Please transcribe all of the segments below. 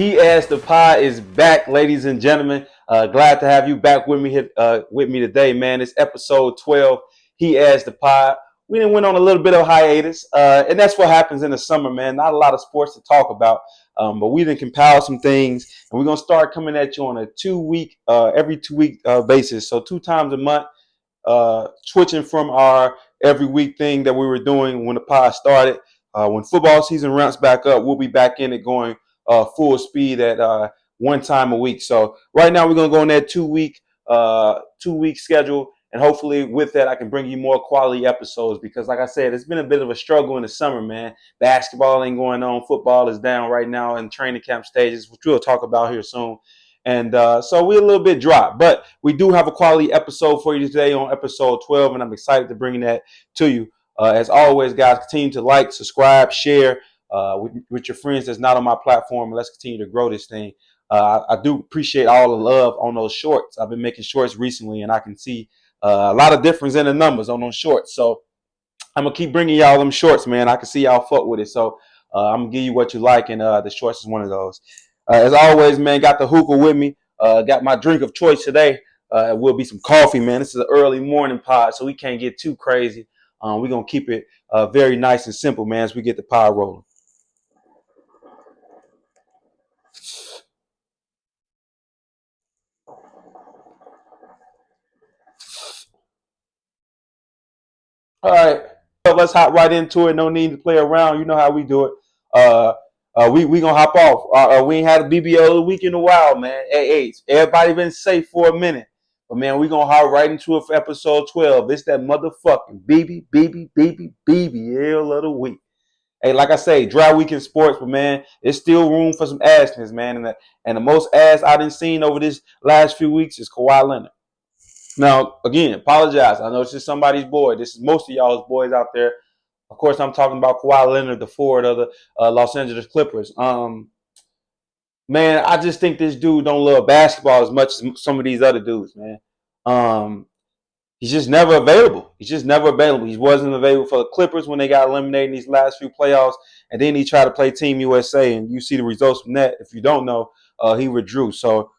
He Asked the Pod is back, ladies and gentlemen. Glad to have you back with me today, man. It's episode 12. He Asked the Pod. We done went on a little bit of hiatus, and that's what happens in the summer, man. Not a lot of sports to talk about, but we done compiled some things, and we're gonna start coming at you on a every 2 week basis. So 2 times a month, switching from our every week thing that we were doing when the pod started. When football season ramps back up, we'll be back in it going full speed at 1 time a week. So right now we're gonna go on that 2 week schedule, and hopefully with that I can bring you more quality episodes because, like I said, it's been a bit of a struggle in the summer, man. Basketball ain't going on, football is down right now in training camp stages, which we'll talk about here soon. And so we're a little bit dry, but we do have a quality episode for you today on episode 12, and I'm excited to bring that to you. As always, guys, continue to like, subscribe, share with your friends that's not on my platform. Let's continue to grow this thing. I do appreciate all the love on those shorts. I've been making shorts recently, and I can see a lot of difference in the numbers on those shorts. So I'm going to keep bringing y'all them shorts, man. I can see y'all fuck with it. So I'm going to give you what you like, and the shorts is one of those. As always, man, got the hookah with me. Got my drink of choice today. It will be some coffee, man. This is an early morning pod, so we can't get too crazy. We're going to keep it very nice and simple, man, as we get the pod rolling. All right, let's hop right into it. No need to play around. You know how we do it. We gonna hop off. We ain't had a BBL of the week in a while, man. Hey, everybody been safe for a minute, but man, we gonna hop right into it for episode 12. It's that motherfucking BBL of the week. Hey, like I say, dry week in sports, but man, there's still room for some assness, man. And the most ass I done seen over this last few weeks is Kawhi Leonard. Now, again, apologize. I know this is somebody's boy. This is most of y'all's boys out there. Of course, I'm talking about Kawhi Leonard, the forward of the Los Angeles Clippers. Man, I just think this dude don't love basketball as much as some of these other dudes, man. He's just never available. He wasn't available for the Clippers when they got eliminated in these last few playoffs, and then he tried to play Team USA, and you see the results from that. If you don't know, he withdrew. So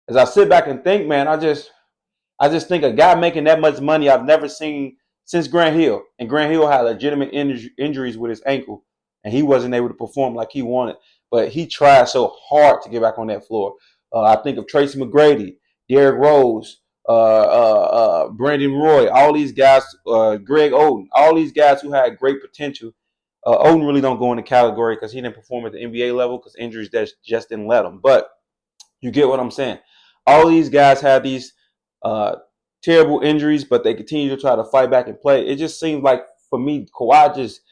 as I sit back and think, man, I just think a guy making that much money I've never seen since Grant Hill. And Grant Hill had legitimate injuries with his ankle, and he wasn't able to perform like he wanted. But he tried so hard to get back on that floor. I think of Tracy McGrady, Derrick Rose, Brandon Roy, all these guys, Greg Oden, all these guys who had great potential. Oden really don't go in the category because he didn't perform at the NBA level because injuries just didn't let him. But you get what I'm saying. All these guys had these terrible injuries, but they continue to try to fight back and play. It just seems like, for me, Kawhi just,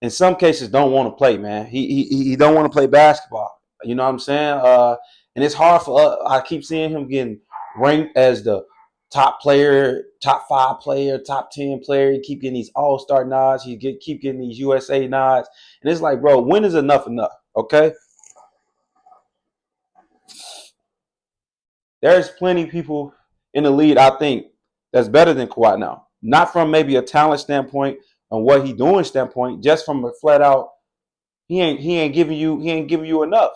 in some cases, don't want to play, man. He don't want to play basketball. You know what I'm saying? And it's hard for I keep seeing him getting ranked as the top player, top 5 player, top 10 player. He keep getting these all-star nods. Keep getting these USA nods. And it's like, bro, when is enough? Okay? There's plenty of people in the league, I think, that's better than Kawhi now. Not from maybe a talent standpoint and what he doing standpoint, just from a flat out, he ain't giving you enough.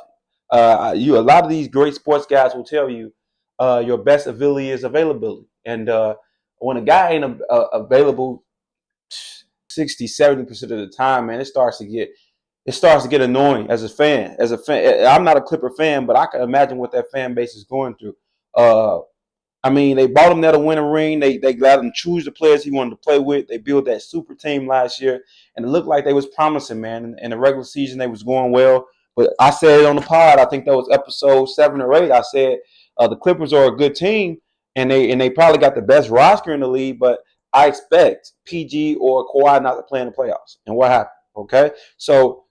A lot of these great sports guys will tell you your best ability is availability. And when a guy ain't available 60-70% of the time, man, it starts to get annoying as a fan. I'm not a Clipper fan, but I can imagine what that fan base is going through. I mean, they bought him there to win a ring. They let him choose the players he wanted to play with. They built that super team last year, and it looked like they was promising, man. In the regular season, they was going well. But I said it on the pod. I think that was episode 7 or 8. I said the Clippers are a good team, and they probably got the best roster in the league. But I expect PG or Kawhi not to play in the playoffs. And what happened? Okay, so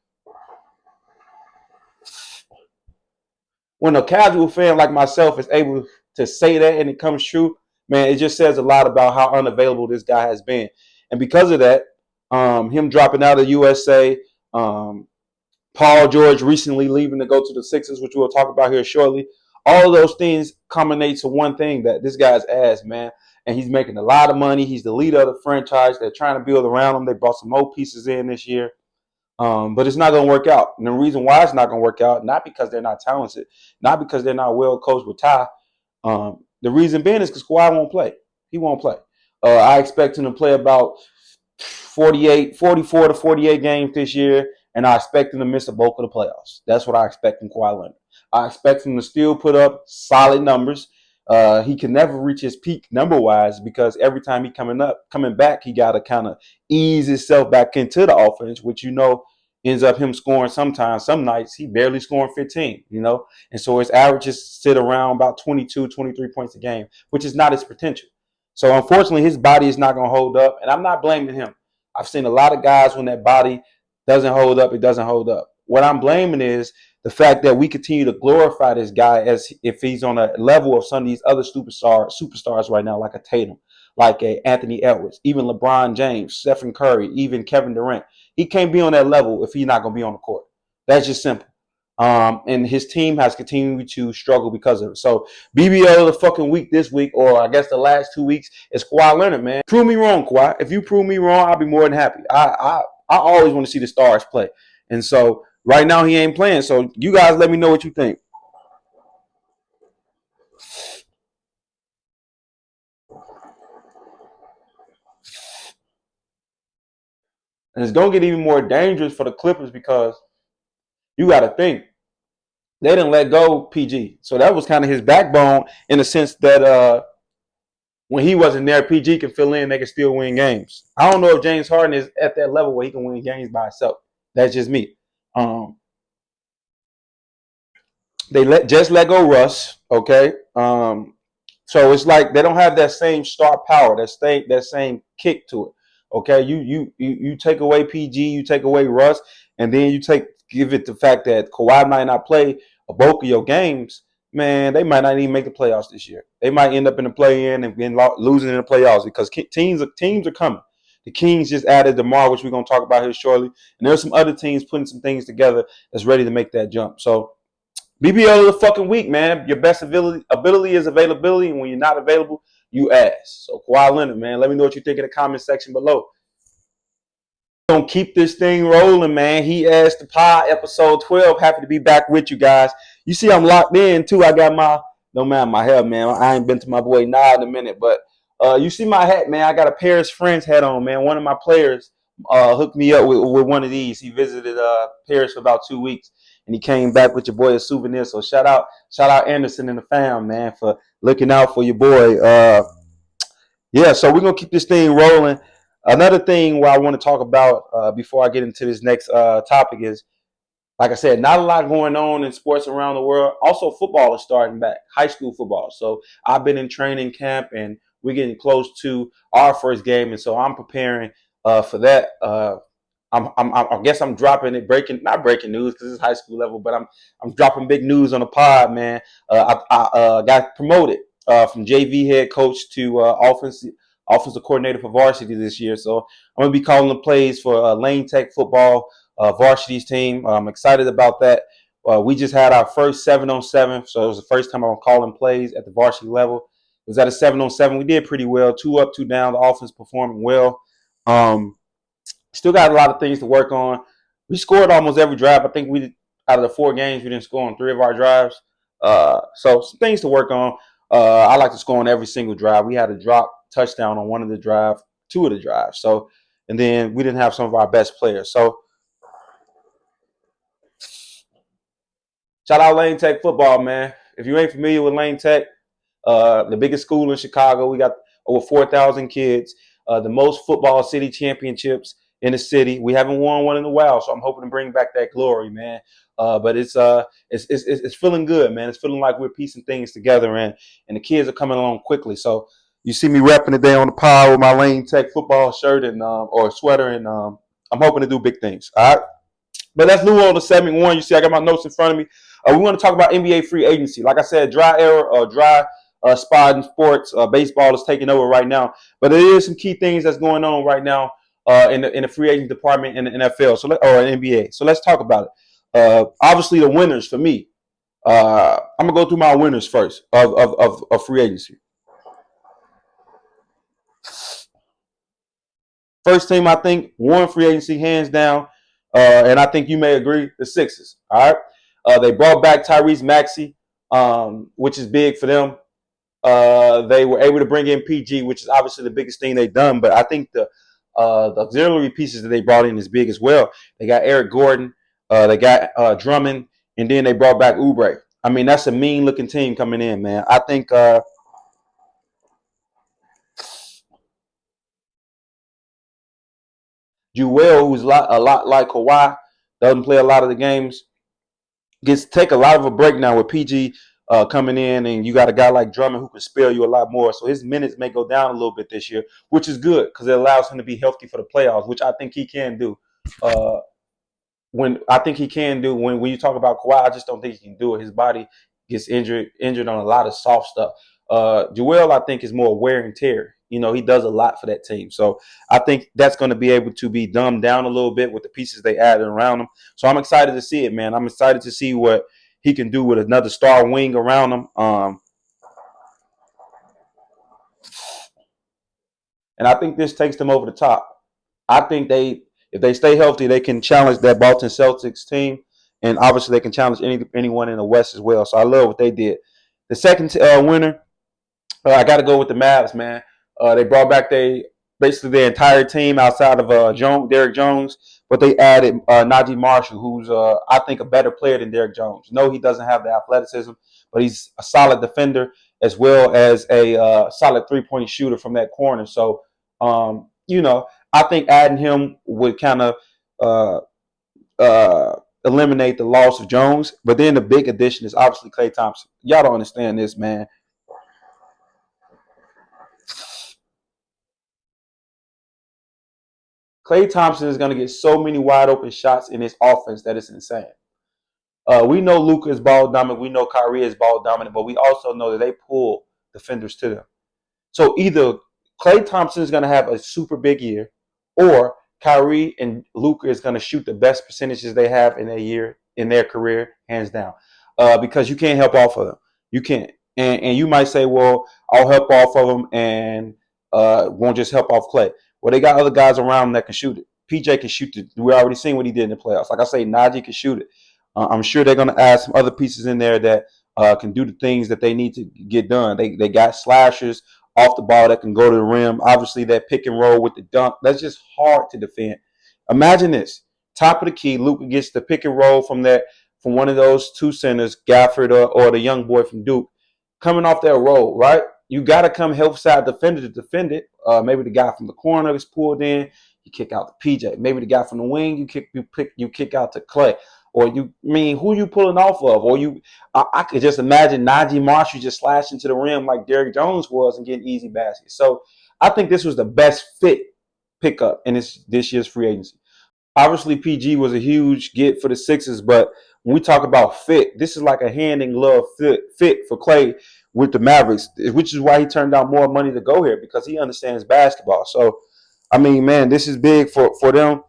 when a casual fan like myself is able to say that and it comes true, man, it just says a lot about how unavailable this guy has been. And because of that, him dropping out of USA, Paul George recently leaving to go to the Sixers, which we'll talk about here shortly. All of those things culminate to one thing, that this guy's ass, man. And he's making a lot of money. He's the leader of the franchise. They're trying to build around him. They brought some more pieces in this year. But it's not going to work out. And the reason why it's not going to work out, not because they're not talented, not because they're not well coached with Ty. The reason being is because Kawhi won't play. He won't play. I expect him to play about 44 to 48 games this year, and I expect him to miss a bulk of the playoffs. That's what I expect from Kawhi Leonard. I expect him to still put up solid numbers. He can never reach his peak number-wise because every time he coming back, he got to kind of ease himself back into the offense, which ends up him scoring sometimes. Some nights he barely scoring 15, and so his averages sit around about 22, 23 points a game, which is not his potential. So unfortunately, his body is not going to hold up, and I'm not blaming him. I've seen a lot of guys when that body doesn't hold up, it doesn't hold up. What I'm blaming is the fact that we continue to glorify this guy as if he's on a level of some of these other superstars right now, like a Tatum, like a Anthony Edwards, even LeBron James, Stephen Curry, even Kevin Durant. He can't be on that level if he's not going to be on the court. That's just simple. And his team has continued to struggle because of it. So BBL of the fucking week this week, or I guess the last 2 weeks, is Kawhi Leonard, man. Prove me wrong, Kawhi. If you prove me wrong, I'll be more than happy. I always want to see the stars play. And so right now he ain't playing. So you guys let me know what you think. And it's going to get even more dangerous for the Clippers because you got to think. They didn't let go PG. So that was kind of his backbone in the sense that when he wasn't there, PG can fill in. They can still win games. I don't know if James Harden is at that level where he can win games by himself. That's just me. They just let go Russ. Okay. So it's like they don't have that same star power, that same kick to it. Okay. You take away PG, you take away Russ, and then give it the fact that Kawhi might not play a bulk of your games. Man, they might not even make the playoffs this year. They might end up in the play-in and losing in the playoffs because teams are coming. The Kings just added DeMar, which we're going to talk about here shortly. And there's some other teams putting some things together that's ready to make that jump. So BBL of the fucking week, man. Your best ability is availability. And when you're not available, you ask. So Kawhi Leonard, man, let me know what you think in the comment section below. Gonna keep this thing rolling, man. He asked the pod, episode 12. Happy to be back with you guys. You see, I'm locked in too. I got my hair, man. I ain't been to my boy Nah in a minute, but you see my hat, man. I got a Paris Friends hat on, man. One of my players hooked me up with one of these. He visited Paris for about 2 weeks, and he came back with your boy a souvenir. So shout out Anderson and the fam, man, for looking out for your boy. Yeah, so we're gonna keep this thing rolling. Another thing where I want to talk about before I get into this next topic is, like I said, not a lot going on in sports around the world. Also, football is starting back, high school football. So I've been in training camp, and we're getting close to our first game, and so I'm preparing for that. I guess I'm dropping it, not breaking news because it's high school level, but I'm dropping big news on the pod, man. I got promoted from JV head coach to offensive coordinator for varsity this year. So I'm gonna be calling the plays for Lane Tech football varsity's team. I'm excited about that. We just had our first 7-on-7, so it was the first time I'm calling plays at the varsity level. It was at a 7-on-7. We did pretty well, 2 up, 2 down. The offense performing well. Still got a lot of things to work on. We scored almost every drive. I think out of the 4 games, we didn't score on 3 of our drives. So some things to work on. I like to score on every single drive. We had a drop touchdown on one of the drives, 2 of the drives. So, and then we didn't have some of our best players. So shout out Lane Tech football, man. If you ain't familiar with Lane Tech, the biggest school in Chicago, we got over 4,000 kids, the most football city championships in the city. We haven't won one in a while, so I'm hoping to bring back that glory, man. But it's feeling good, man. It's feeling like we're piecing things together, and the kids are coming along quickly. So you see me repping today on the pod with my Lane Tech football shirt and or sweater, and I'm hoping to do big things. All right. But let's move on to segment 1. You see, I got my notes in front of me. We want to talk about NBA free agency. Like I said, dry spot in sports. Baseball is taking over right now. But there is some key things that's going on right now in the free agent department in the NFL or NBA. So let's talk about it. Obviously, the winners for me. I'm gonna go through my winners first of free agency. First team I think won free agency hands down. And I think you may agree, the Sixers. All right. They brought back Tyrese Maxey, which is big for them. They were able to bring in PG, which is obviously the biggest thing they've done. But I think the auxiliary pieces that they brought in is big as well. They got Eric Gordon, they got Drummond, and then they brought back Oubre. I mean, that's a mean looking team coming in, man. I think Jewel, who's a lot like Kawhi, doesn't play a lot of the games, gets take a lot of a break now with PG coming in, and you got a guy like Drummond who can spare you a lot more. So his minutes may go down a little bit this year, which is good because it allows him to be healthy for the playoffs, which I think he can do. Uh, when you talk about Kawhi, I just don't think he can do it. His body gets injured on a lot of soft stuff. Joel, I think, is more wear and tear. You know, he does a lot for that team. So I think that's going to be able to be dumbed down a little bit with the pieces they added around him. So I'm excited to see it, man. I'm excited to see what he can do with another star wing around him. And I think this takes them over the top. I think if they stay healthy, they can challenge that Boston Celtics team, and obviously they can challenge anyone in the West as well. So I love what they did. The second winner, I got to go with the Mavs, man. They brought back basically their entire team outside of Derek Jones, but they added Najee Marshall, who's I think a better player than Derek Jones. No, he doesn't have the athleticism, but he's a solid defender as well as a solid 3-point shooter from that corner. So, I think adding him would kind of uh, eliminate the loss of Jones. But then the big addition is obviously Klay Thompson. Y'all don't understand this, man. Klay Thompson is going to get so many wide open shots in his offense that it's insane. We know Luka is ball dominant. We know Kyrie is ball dominant, but we also know that they pull defenders to them. So either Klay Thompson is going to have a super big year, or Kyrie and Luka is going to shoot the best percentages they have in a year in their career, hands down. Because you can't help off of them. You can't. And you might say, well, I'll help off of them and won't just help off Klay. Well, they got other guys around them that can shoot it. PJ can shoot it. We already seen what he did in the playoffs. Like I say, Najee can shoot it. I'm sure they're going to add some other pieces in there that can do the things that they need to get done. They got slashers off the ball that can go to the rim. Obviously, that pick and roll with the dunk, that's just hard to defend. Imagine this. Top of the key, Luka gets the pick and roll from one of those two centers, Gafford or the young boy from Duke, coming off that roll, right? You got to come help side defender to defend it. Maybe the guy from the corner is pulled in, you kick out to PJ. Maybe the guy from the wing, you kick out to Klay. Or who you pulling off of? Or I could just imagine Najee Marshall just slashing to the rim like Derrick Jones was and getting easy baskets. So I think this was the best fit pickup in this year's free agency. Obviously, PG was a huge get for the Sixers, but when we talk about fit, this is like a hand in glove fit for Klay with the Mavericks, which is why he turned down more money to go here because he understands basketball. So, I mean, man, this is big for them.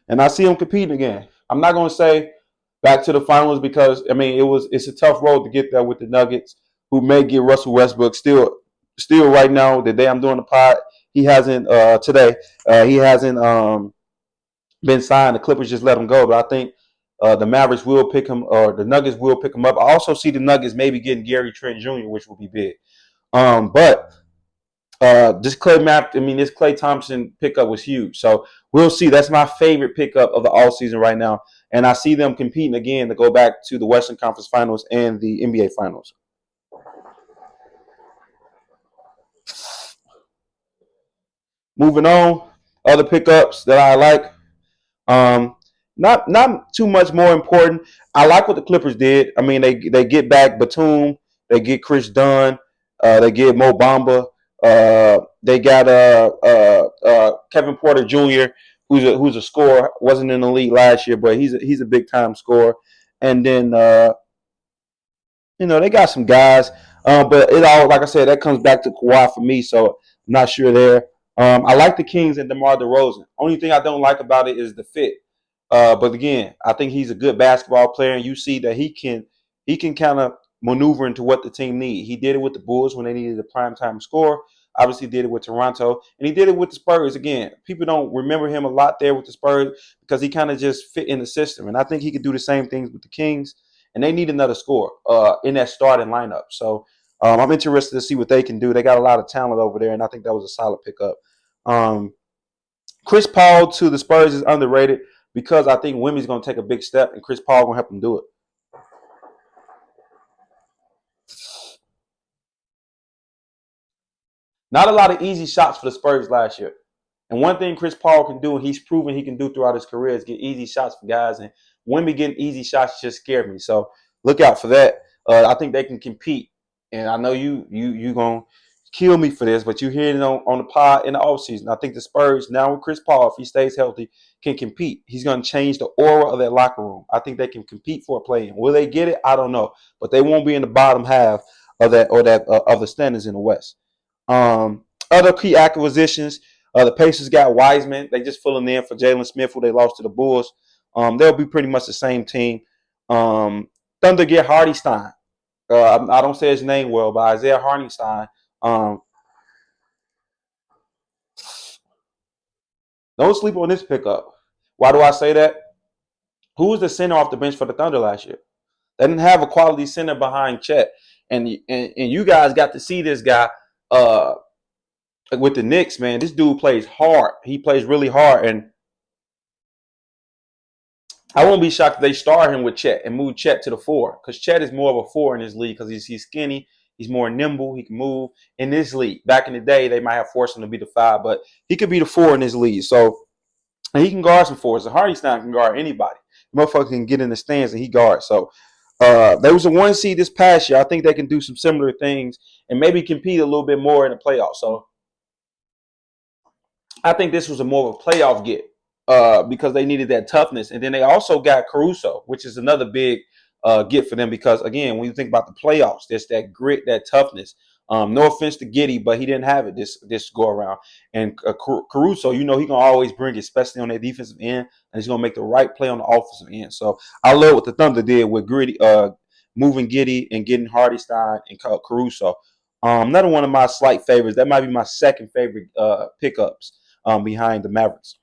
And I see them competing again. I'm not going to say back to the finals because it's a tough road to get there with the Nuggets, who may get Russell Westbrook. Still right now, the day I'm doing the pod, he hasn't today. He hasn't been signed. The Clippers just let him go, but I think the Mavericks will pick him, or the Nuggets will pick him up. I also see the Nuggets maybe getting Gary Trent Jr., which will be big. But this Klay Thompson pickup was huge. So we'll see. That's my favorite pickup of the all season right now. And I see them competing again to go back to the Western Conference Finals and the NBA Finals. Moving on, other pickups that I like. Um, not too much more important. I like what the Clippers did. I mean, they get back Batum, they get Chris Dunn, they get Mo Bamba, they got Kevin Porter Jr., who's a scorer. Wasn't in the league last year, but he's a big time scorer. And then they got some guys, but it all, like I said, that comes back to Kawhi for me. So I'm not sure there. I like the Kings and DeMar DeRozan. Only thing I don't like about it is the fit. But again, I think he's a good basketball player, and you see that he can kind of maneuver into what the team needs. He did it with the Bulls when they needed a prime time score. Obviously, did it with Toronto, and he did it with the Spurs. Again, people don't remember him a lot there with the Spurs because he kind of just fit in the system, and I think he could do the same things with the Kings. And they need another scorer in that starting lineup. So I'm interested to see what they can do. They got a lot of talent over there, and I think that was a solid pickup. Um, Chris Paul to the Spurs is underrated because I think Wemby's going to take a big step, and Chris Paul going to help him do it. Not a lot of easy shots for the Spurs last year. And one thing Chris Paul can do, and he's proven he can do throughout his career, is get easy shots for guys. And Wemby getting easy shots just scared me. So look out for that. I think they can compete. And I know you gonna kill me for this, but you hear it on the pod in the offseason. I think the Spurs now with Chris Paul, if he stays healthy, can compete. He's gonna change the aura of that locker room. I think they can compete for a play-in. Will they get it? I don't know, but they won't be in the bottom half of that of the standings in the West. Other key acquisitions. The Pacers got Wiseman. They just filling in for Jalen Smith, who they lost to the Bulls. They'll be pretty much the same team. Thunder get Hartenstein. I don't say his name well, but Isaiah Hartenstein. Don't sleep on this pickup. Why do I say that? Who was the center off the bench for the Thunder last year? They didn't have a quality center behind Chet. And you guys got to see this guy with the Knicks, man. This dude plays hard. He plays really hard. And I won't be shocked if they start him with Chet and move Chet to the 4, because Chet is more of a 4 in this league because he's skinny. He's more nimble. He can move in this league. Back in the day, they might have forced him to be the 5, but he could be the 4 in this league. So, and he can guard some 4s. And Hartenstein can guard anybody. The motherfucker can get in the stands and he guards. So, there was a 1 seed this past year. I think they can do some similar things and maybe compete a little bit more in the playoffs. So, I think this was a more of a playoff get because they needed that toughness. And then they also got Caruso, which is another big get for them because, again, when you think about the playoffs, there's that grit, that toughness. No offense to Giddy, but he didn't have it this go around. And Caruso, he can always bring it, especially on that defensive end, and he's going to make the right play on the offensive end. So I love what the Thunder did with Gritty, moving Giddy and getting Hartenstein and Caruso. Another one of my slight favorites. That might be my second favorite pickups behind the Mavericks.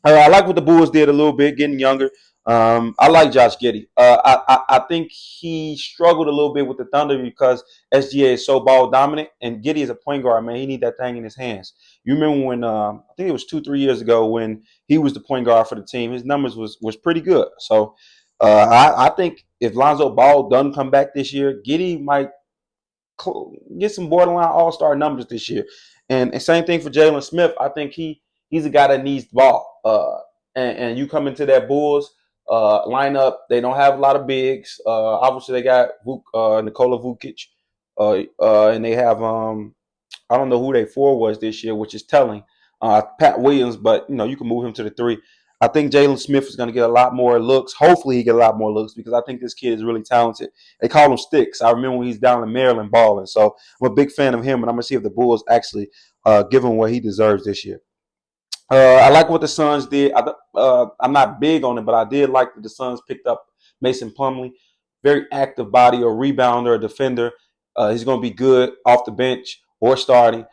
I like what the Bulls did a little bit, getting younger. I like Josh Giddey. I think he struggled a little bit with the Thunder because SGA is so ball dominant, and Giddey is a point guard, man. He need that thing in his hands. You remember when I think it was 2-3 years ago when he was the point guard for the team. His numbers was pretty good. So I think if Lonzo Ball doesn't come back this year, Giddey might get some borderline all-star numbers this year. And same thing for Jalen Smith. I think he's a guy that needs the ball. And you come into that Bulls lineup, they don't have a lot of bigs. Obviously, they got Nikola Vukic, and they have I don't know who their 4 was this year, which is telling. Pat Williams, but you can move him to the 3. I think Jalen Smith is going to get a lot more looks. Hopefully, he get a lot more looks because I think this kid is really talented. They call him Sticks. I remember when he's down in Maryland balling. So I'm a big fan of him, and I'm going to see if the Bulls actually give him what he deserves this year. I like what the Suns did. I'm not big on it, but I did like that the Suns picked up Mason Plumlee. Very active body, a rebounder, a defender. He's going to be good off the bench or starting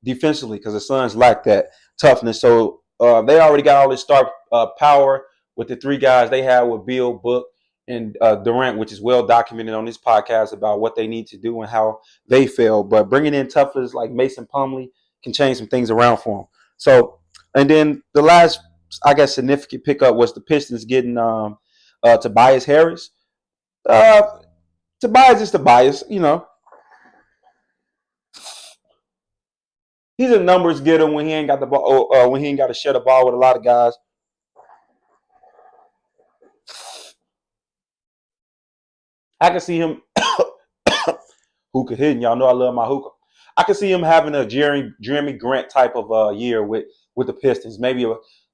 defensively because the Suns lack that toughness. So they already got all this star power with the 3 guys they have with Beal, Book, and Durant, which is well documented on this podcast about what they need to do and how they fail. But bringing in toughers like Mason Plumlee can change some things around for them. So, and then the last, I guess, significant pickup was the Pistons getting Tobias Harris. Tobias is Tobias, He's a numbers getter when he ain't got the ball, when he ain't got to share the ball with a lot of guys. I can see him hookah hitting. Y'all know I love my hookah. I can see him having a Jeremy Grant type of year with the Pistons. Maybe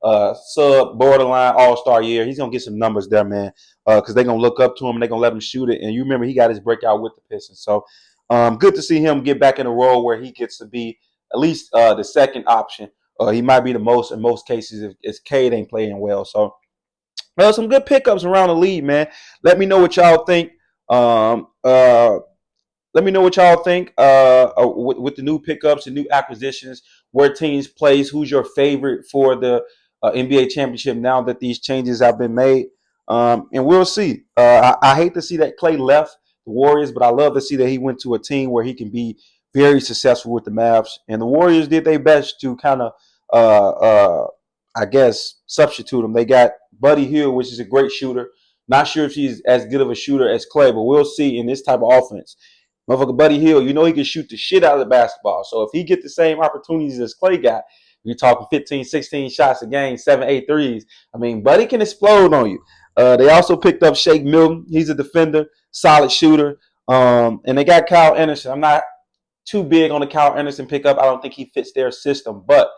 a sub borderline all-star year. He's going to get some numbers there, man, because they're going to look up to him and they're going to let him shoot it. And you remember he got his breakout with the Pistons. So good to see him get back in a role where he gets to be at least the second option. He might be the most in most cases if Cade ain't playing well. So some good pickups around the league, man. Let me know what y'all think. let me know what y'all think with the new pickups and new acquisitions, where teams plays, who's your favorite for the NBA championship now that these changes have been made. And we'll see. I hate to see that Clay left the Warriors, but I love to see that he went to a team where he can be very successful with the Mavs. And the Warriors did their best to kind of, I guess, substitute him. They got Buddy Hield, which is a great shooter. Not sure if he's as good of a shooter as Clay, but we'll see in this type of offense. Motherfucker Buddy Hield, you know he can shoot the shit out of the basketball. So if he get the same opportunities as Clay got, you're talking 15, 16 shots a game, 7, 8 threes. I mean, Buddy can explode on you. They also picked up Shake Milton. He's a defender, solid shooter. And they got Kyle Anderson. I'm not too big on the Kyle Anderson pickup. I don't think he fits their system, but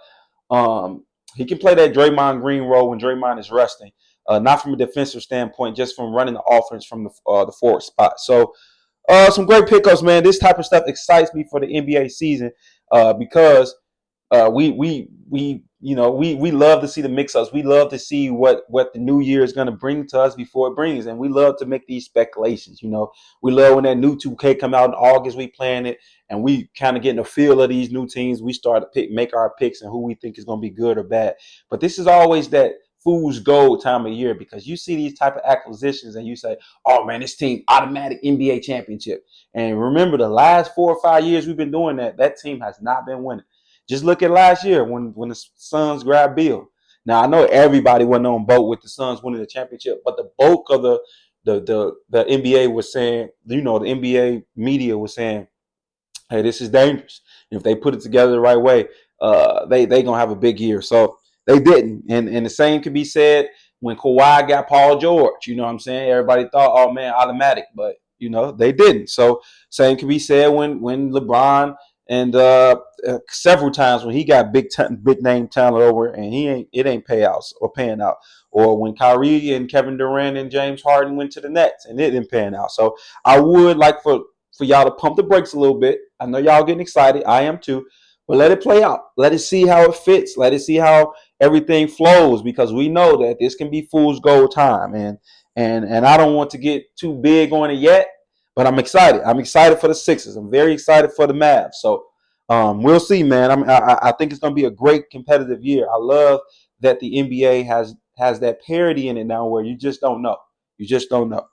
he can play that Draymond Green role when Draymond is resting. Not from a defensive standpoint, just from running the offense from the forward spot. So some great pickups, man. This type of stuff excites me for the NBA season because we love to see the mix-ups. We love to see what the new year is going to bring to us before it brings, and we love to make these speculations. We love when that new 2K come out in August. We plan it, and we kind of getting a feel of these new teams. We start to make our picks and who we think is going to be good or bad. But this is always that fool's gold time of year because you see these type of acquisitions and you say, "Oh man, this team automatic NBA championship." And remember, the last 4 or 5 years we've been doing that. That team has not been winning. Just look at last year when the Suns grabbed Bill. Now I know everybody wasn't on boat with the Suns winning the championship, but the bulk of the NBA was saying, the NBA media was saying, hey, this is dangerous. And if they put it together the right way, they gonna have a big year. So they didn't, and the same could be said when Kawhi got Paul George. You know what I'm saying? Everybody thought, oh man, automatic, but they didn't. So same could be said when LeBron and several times when he got big name talent over and it ain't payouts or paying out, or when Kyrie and Kevin Durant and James Harden went to the Nets and it didn't pan out. So I would like for y'all to pump the brakes a little bit. I know y'all getting excited. I am too. But let it play out. Let it see how it fits. Let it see how everything flows, because we know that this can be fool's gold time. And I don't want to get too big on it yet, but I'm excited. I'm excited for the Sixers. I'm very excited for the Mavs. So we'll see, man. I think it's going to be a great competitive year. I love that the NBA has that parity in it now where you just don't know. You just don't know.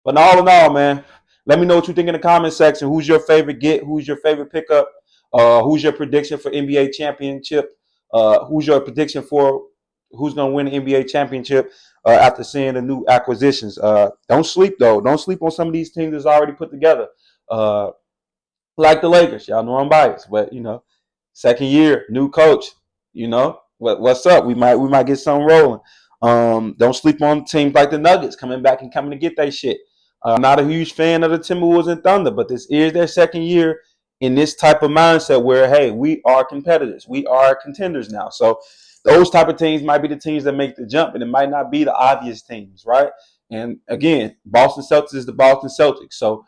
But all in all, man, let me know what you think in the comment section. Who's your favorite get? Who's your favorite pickup? Who's your prediction for NBA championship? Who's your prediction for who's going to win the NBA championship after seeing the new acquisitions? Don't sleep, though. Don't sleep on some of these teams that's already put together. Like the Lakers. Y'all know I'm biased, but, second year, new coach. What's up? We might get something rolling. Don't sleep on teams like the Nuggets coming back and coming to get their shit. I'm not a huge fan of the Timberwolves and Thunder, but this is their second year in this type of mindset where, hey, we are competitors. We are contenders now. So those type of teams might be the teams that make the jump, and it might not be the obvious teams, right? And again, Boston Celtics is the Boston Celtics. So,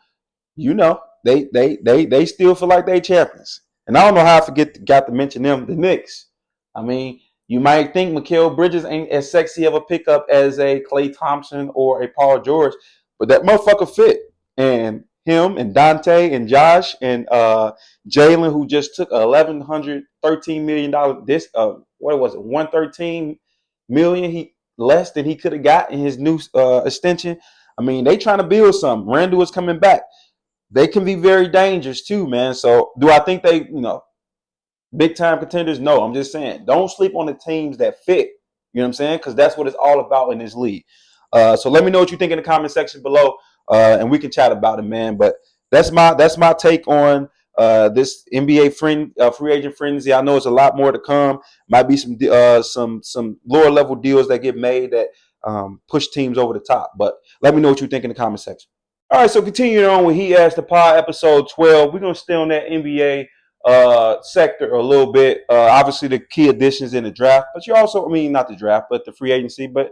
they still feel like they champions. And I don't know how I got to mention them, the Knicks. I mean, you might think Mikal Bridges ain't as sexy of a pickup as a Klay Thompson or a Paul George, but that motherfucker fit. And him and Dante and Josh and Jalen, who just took $1,113 million, what was it, 113 million he less than he could have got in his new extension. I mean, they trying to build something. Randall is coming back. They can be very dangerous too, man. So do I think they, big time contenders? No, I'm just saying, don't sleep on the teams that fit. You know what I'm saying? Because that's what it's all about in this league. So let me know what you think in the comment section below, and we can chat about it, man. But that's my take on this NBA free agent frenzy. I know it's a lot more to come. Might be some lower level deals that get made that push teams over the top. But let me know what you think in the comment section. All right, so continuing on with He Asked the Pod, episode 12. We're going to stay on that NBA sector a little bit. Obviously, the key additions in the draft, but you also, not the draft, but the free agency. But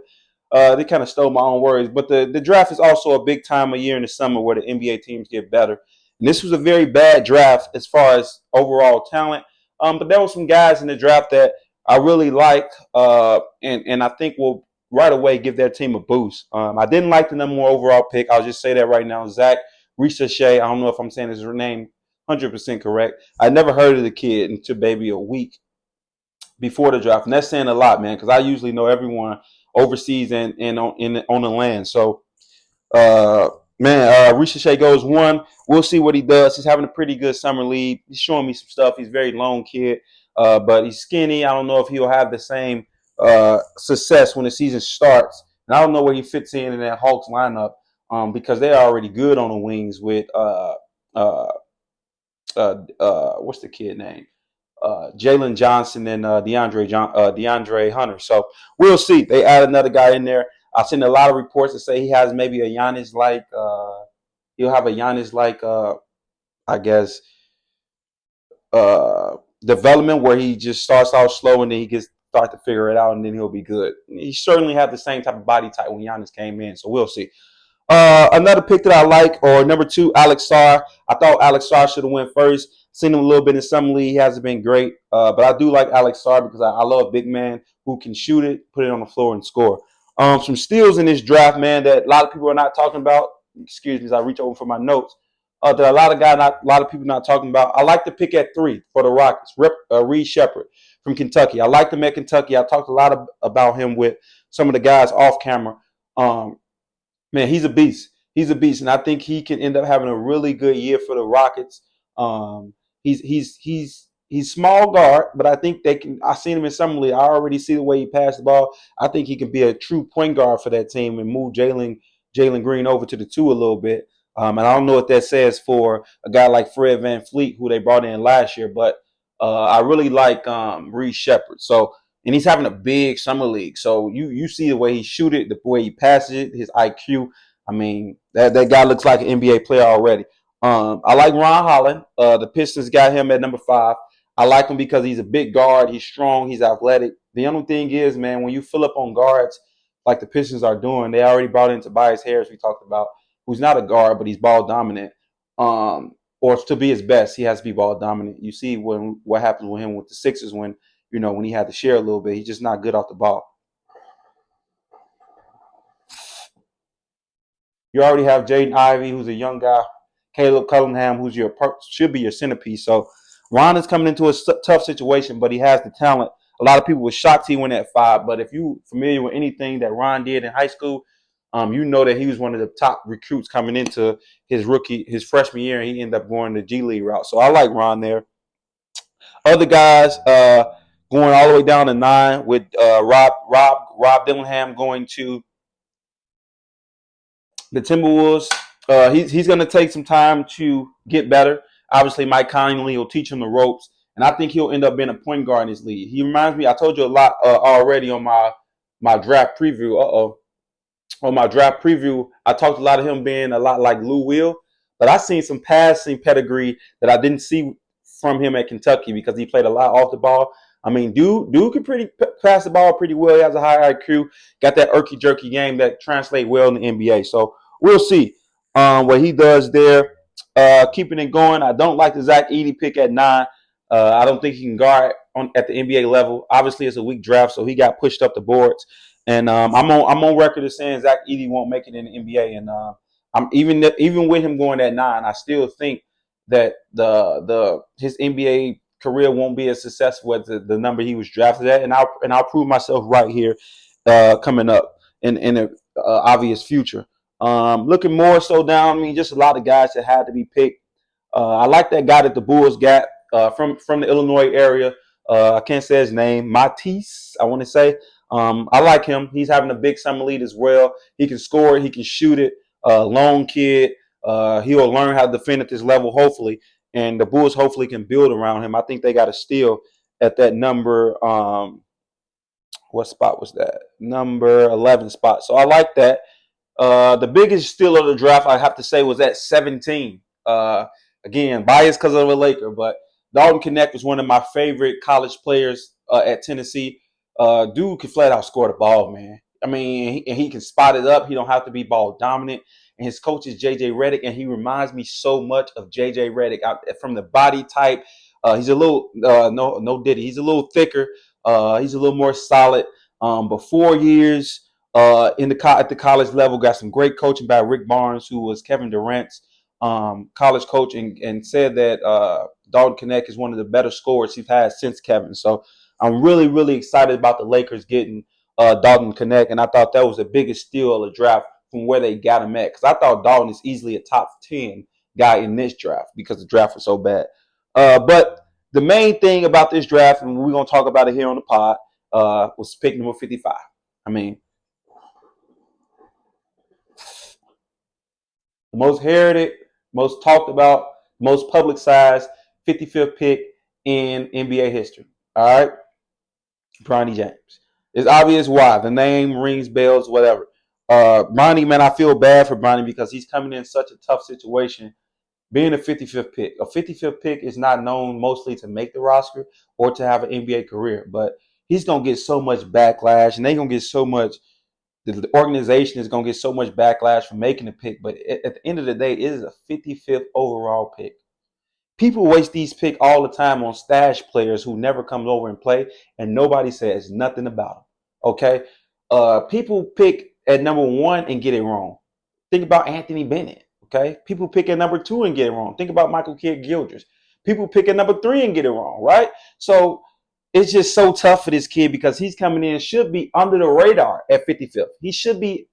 they kind of stole my own words. But the draft is also a big time of year in the summer where the NBA teams get better. And this was a very bad draft as far as overall talent. But there were some guys in the draft that I really like, and I think will right away give their team a boost. I didn't like the number one overall pick. I'll just say that right now. Zach Ricochet. I don't know if I'm saying his name 100% correct. I never heard of the kid until maybe a week before the draft, and that's saying a lot, man. Because I usually know everyone overseas and on the land. So uh, man, Ricochet goes one. We'll see what he does. He's having a pretty good summer league. He's showing me some stuff. He's a very lone kid, but he's skinny. I don't know if he'll have the same success when the season starts. And I don't know where he fits in that Hawks lineup because they're already good on the wings with uh, what's the kid name? Jalen Johnson and DeAndre Hunter. So we'll see. They add another guy in there. I've seen a lot of reports that say he has maybe a Giannis like he'll have a Giannis like I guess development where he just starts out slow and then he gets start to figure it out and then he'll be good. He certainly had the same type of body type when Giannis came in, so we'll see. Another pick that I like, or number two, Alex Sarr. I thought Alex Sarr should have went first. Seen him a little bit in some league. He hasn't been great, but I do like Alex Sarr because I love a big man who can shoot it, put it on the floor, and score. Some steals in this draft, man, that a lot of people are not talking about. Excuse me, as I reach over for my notes. That a lot of people not talking about. I like the pick at 3 for the Rockets. Reed Shepard from Kentucky. I like him at Kentucky. I talked a lot about him with some of the guys off camera. Man, he's a beast. He's a beast, and I think he can end up having a really good year for the Rockets. Um, he's small guard, but I think they can. I seen him in summer league. I already see the way he passed the ball. I think he can be a true point guard for that team and move Jalen Green over to the 2 a little bit. And I don't know what that says for a guy like Fred VanVleet, who they brought in last year, but I really like Reed Shepard. So, and he's having a big summer league. So you see the way he shoot it, the way he passes it, his IQ. I mean, that guy looks like an NBA player already. I like Ron Holland. The Pistons got him at number 5. I like him because he's a big guard. He's strong. He's athletic. The only thing is, man, when you fill up on guards like the Pistons are doing, they already brought in Tobias Harris, we talked about, who's not a guard, but he's ball dominant. Or to be his best, he has to be ball dominant. You see what happens with him with the Sixers when when he had to share a little bit. He's just not good off the ball. You already have Jaden Ivey, who's a young guy. Caleb Cunningham, who's should be your centerpiece. So Ron is coming into a tough situation, but he has the talent. A lot of people were shocked he went at 5. But if you familiar with anything that Ron did in high school, you know that he was one of the top recruits coming into his freshman year, and he ended up going the G League route. So I like Ron there. Other guys going all the way down to 9 with Rob Dillingham going to the Timberwolves. He's going to take some time to get better. Obviously, Mike Conley will teach him the ropes, and I think he'll end up being a point guard in this league. He reminds me. I told you a lot already on my draft preview. On my draft preview, I talked a lot of him being a lot like Lou Will, but I seen some passing pedigree that I didn't see from him at Kentucky because he played a lot off the ball. I mean, dude can pass the ball pretty well. He has a high IQ, got that irky jerky game that translates well in the NBA. So we'll see what he does there. Keeping it going, I don't like the Zach Edey pick at 9. I don't think he can guard at the NBA level. Obviously, it's a weak draft, so he got pushed up the boards. And I'm on record as saying Zach Edey won't make it in the NBA. And I'm even with him going at 9, I still think that his NBA career won't be as successful as the number he was drafted at. And I'll prove myself right here coming up in the obvious future. Looking more so down, I mean, just a lot of guys that had to be picked. I like that guy that the Bulls got from the Illinois area. I can't say his name. Matisse, I want to say. I like him. He's having a big summer lead as well. He can score it. He can shoot it. Lone kid. He'll learn how to defend at this level, hopefully. And the Bulls hopefully can build around him. I think they got a steal at that number. What spot was that? Number 11 spot. So I like that. The biggest steal of the draft, I have to say, was at 17. Again, biased because of a Laker, but Dalton Knecht was one of my favorite college players at Tennessee. Dude can flat out score the ball, man. I mean, he can spot it up. He don't have to be ball dominant. And his coach is J.J. Redick, and he reminds me so much of J.J. Redick from the body type. He's a little no Diddy. He's a little thicker. He's a little more solid. But 4 years, At the college level. Got some great coaching by Rick Barnes, who was Kevin Durant's college coach, and said that Dalton Knecht is one of the better scorers he's had since Kevin. So I'm really, really excited about the Lakers getting Dalton Knecht, and I thought that was the biggest steal of the draft from where they got him at, because I thought Dalton is easily a top 10 guy in this draft because the draft was so bad. But the main thing about this draft, and we're going to talk about it here on the pod, was pick number 55. I mean, the most heralded, most talked about, most publicized 55th pick in NBA history. All right, Bronny James. It's obvious why. The name rings bells, whatever. Bronny, man, I feel bad for Bronny because he's coming in such a tough situation. Being a 55th pick. A 55th pick is not known mostly to make the roster or to have an NBA career, but he's going to get so much backlash, and they're going to get so much. The organization is going to get so much backlash for making a pick, but at the end of the day, it is a 55th overall pick. People waste these picks all the time on stash players who never come over and play, and nobody says nothing about them. Okay, people pick at number 1 and get it wrong. Think about Anthony Bennett. Okay, people pick at number 2 and get it wrong. Think about Michael Kidd Gilders. People pick at number 3 and get it wrong. Right? So it's just so tough for this kid because he's coming in, should be under the radar at 55th. He should be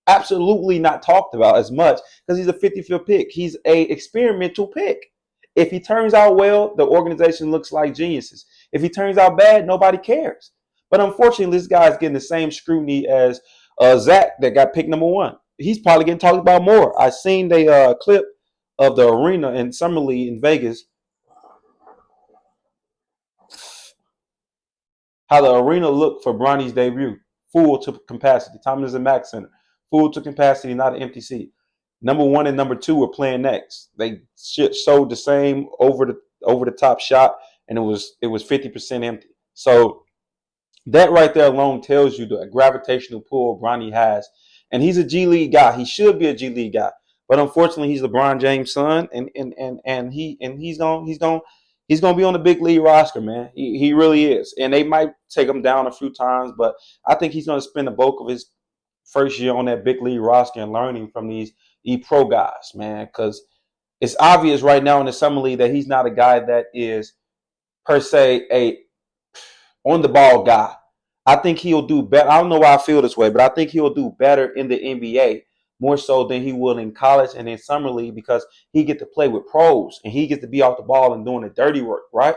absolutely not talked about as much because he's a 55th pick. He's a experimental pick. If he turns out well, the organization looks like geniuses. If he turns out bad, nobody cares. But unfortunately, this guy is getting the same scrutiny as Zach that got picked number 1. He's probably getting talked about more. I seen the clip of the arena in Summer League in Vegas, how the arena looked for Bronny's debut, full to capacity. Thomas and Mack Center, full to capacity, not an empty seat. Number 1 and number 2 were playing next. They showed the same over the top shot, and it was 50% empty. So that right there alone tells you the gravitational pull Bronny has, and he's a G League guy. He should be a G League guy, but unfortunately, he's LeBron James' son, and he's gonna be on the big league roster, man. He really is, and they might take him down a few times, but I think he's gonna spend the bulk of his first year on that big league roster and learning from these pro guys, man, because it's obvious right now in the summer league that he's not a guy that is per se a on the ball guy. I think he'll do better. I don't know why I feel this way, but I think he'll do better in the NBA more so than he will in college and in summer league because he get to play with pros and he gets to be off the ball and doing the dirty work, right?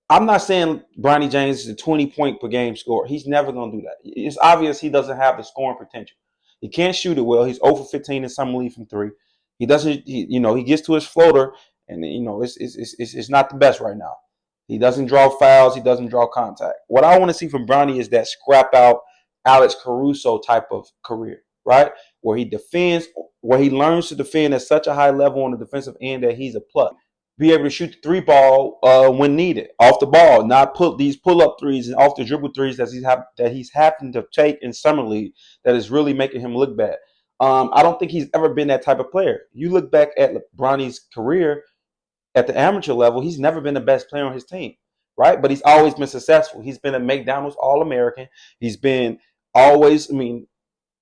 I'm not saying Bronny James is a 20-point per game scorer. He's never going to do that. It's obvious he doesn't have the scoring potential. He can't shoot it well. He's 0 for 15 in summer league from 3. He doesn't. He gets to his floater, and it's not the best right now. He doesn't draw fouls. He doesn't draw contact. What I want to see from Bronny is that scrap out Alex Caruso type of career, right? Where he defends, where he learns to defend at such a high level on the defensive end that he's a plus. Be able to shoot the 3 ball when needed, off the ball, not put these pull up threes and off the dribble threes that he's having to take in summer league that is really making him look bad. I don't think he's ever been that type of player. You look back at Bronny's career at the amateur level, he's never been the best player on his team, right? But he's always been successful. He's been a McDonald's All-American. He's been always,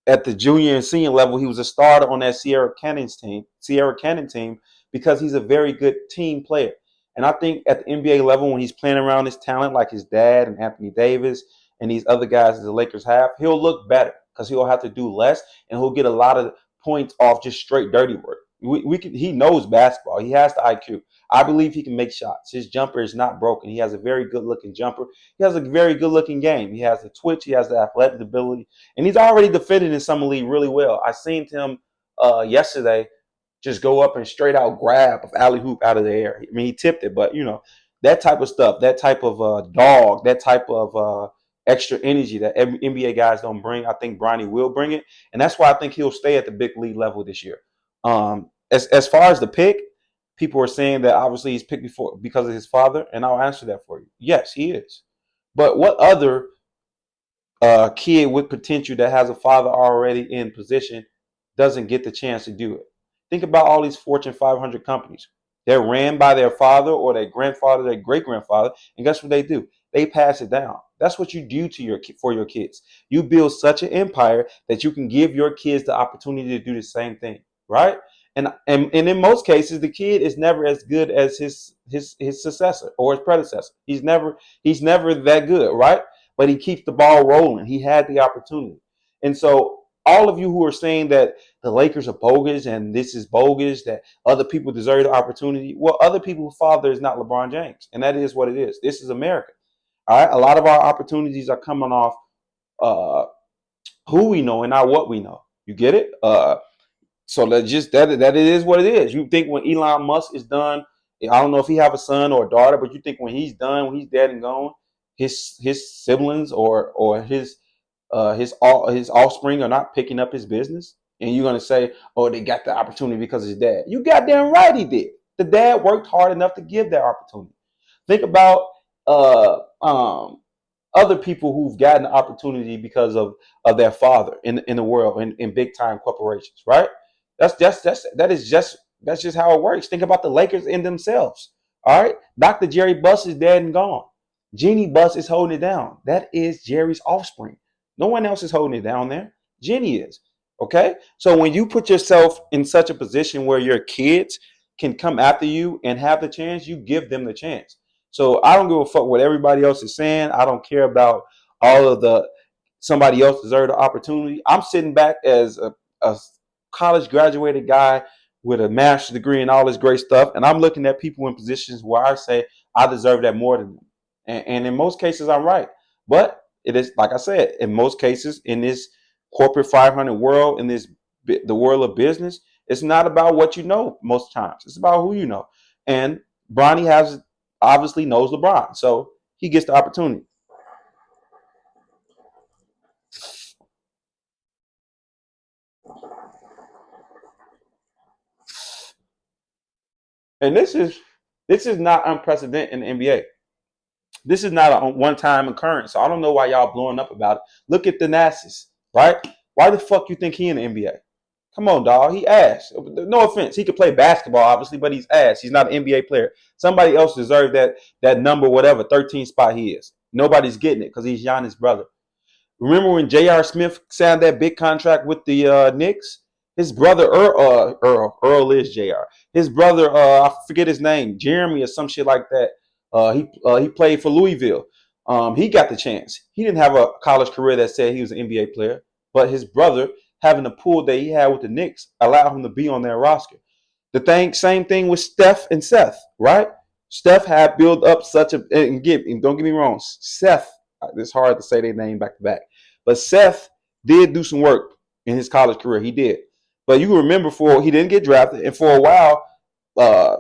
at the junior and senior level, he was a starter on that Sierra Canyon team because he's a very good team player. And I think at the NBA level, when he's playing around his talent like his dad and Anthony Davis and these other guys that the Lakers have, he'll look better because he'll have to do less and he'll get a lot of points off just straight dirty work. He knows basketball. He has the IQ. I believe he can make shots. His jumper is not broken. He has a very good-looking jumper. He has a very good-looking game. He has the twitch. He has the athletic ability. And he's already defended in summer league really well. I seen him yesterday just go up and straight out grab of alley hoop out of the air. He tipped it, but that type of stuff, that type of dog, that type of extra energy that NBA guys don't bring. I think Bronny will bring it, and that's why I think he'll stay at the big league level this year. As far as the pick, people are saying that obviously he's picked before because of his father, and I'll answer that for you. Yes, he is. But what other kid with potential that has a father already in position doesn't get the chance to do it? Think about all these Fortune 500 companies. They're ran by their father or their grandfather, their great-grandfather, and guess what they do? They pass it down. That's what you do to for your kids. You build such an empire that you can give your kids the opportunity to do the same thing, right? And in most cases, the kid is never as good as his successor or his predecessor. He's never that good, right? But he keeps the ball rolling. He had the opportunity, and so all of you who are saying that the Lakers are bogus and this is bogus, that other people deserve the opportunity. Well, other people's father is not LeBron James, and that is what it is. This is America. All right, a lot of our opportunities are coming off uh, who we know and not what we know. You get it? So that it is what it is. You think when Elon Musk is done, I don't know if he have a son or a daughter, but you think when he's done, when he's dead and gone, his siblings or his offspring are not picking up his business, and you're gonna say, oh, they got the opportunity because of his dad. You goddamn right he did. The dad worked hard enough to give that opportunity. Think about uh, um, other people who've gotten the opportunity because of their father in the world in big time corporations, right? That's just how it works. Think about the Lakers in themselves. All right, Dr. Jerry Buss is dead and gone. Jeannie Buss is holding it down. That is Jerry's offspring. No one else is holding it down there. Jenny is. Okay, so when you put yourself in such a position where your kids can come after you and have the chance, you give them the chance. So I don't give a fuck what everybody else is saying. I don't care about all of the somebody else deserve the opportunity. I'm sitting back as a college graduated guy with a master's degree and all this great stuff, and I'm looking at people in positions where I say I deserve that more than them. And in most cases, I'm right. But it is like I said, in most cases, in this corporate 500 world, in this the world of business, it's not about what you know most times. It's about who you know. And Bronny has obviously knows LeBron, so he gets the opportunity. And this is not unprecedented in the NBA. This is not a one-time occurrence. So I don't know why y'all blowing up about it. Look at the Nassus, right? Why the fuck you think he in the NBA? Come on, dog. He ass. No offense. He could play basketball, obviously, but he's ass. He's not an NBA player. Somebody else deserves that number, whatever, 13 spot he is. Nobody's getting it because he's Giannis' brother. Remember when J.R. Smith signed that big contract with the Knicks? His brother Earl is J.R. His brother, I forget his name, Jeremy or some shit like that. He played for Louisville. He got the chance. He didn't have a college career that said he was an NBA player, but his brother having the pool that he had with the Knicks allowed him to be on their roster. Same thing with Steph and Seth, right? Steph had built up such a and don't get me wrong, Seth. It's hard to say their name back to back, but Seth did do some work in his college career. He did, but you remember he didn't get drafted, and for a while, uh,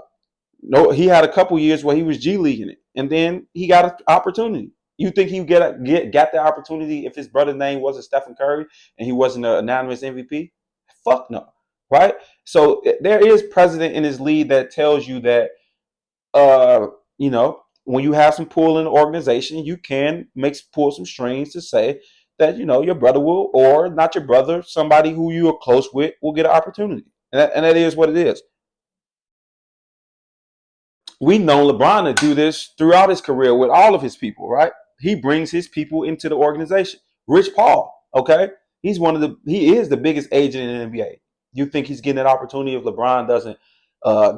no, he had a couple years where he was G Leaguing it, and then he got an opportunity. You think he got the opportunity if his brother's name wasn't Stephen Curry and he wasn't an anonymous MVP? Fuck no, right? So there is precedent in his league that tells you that uh, when you have some pull in the organization, you can pull some strings to say that your brother will, or not your brother, somebody who you are close with will get an opportunity, and that is what it is. We know LeBron to do this throughout his career with all of his people, right? He brings his people into the organization. Rich Paul, okay, he is the biggest agent in the NBA. You think he's getting an opportunity if LeBron doesn't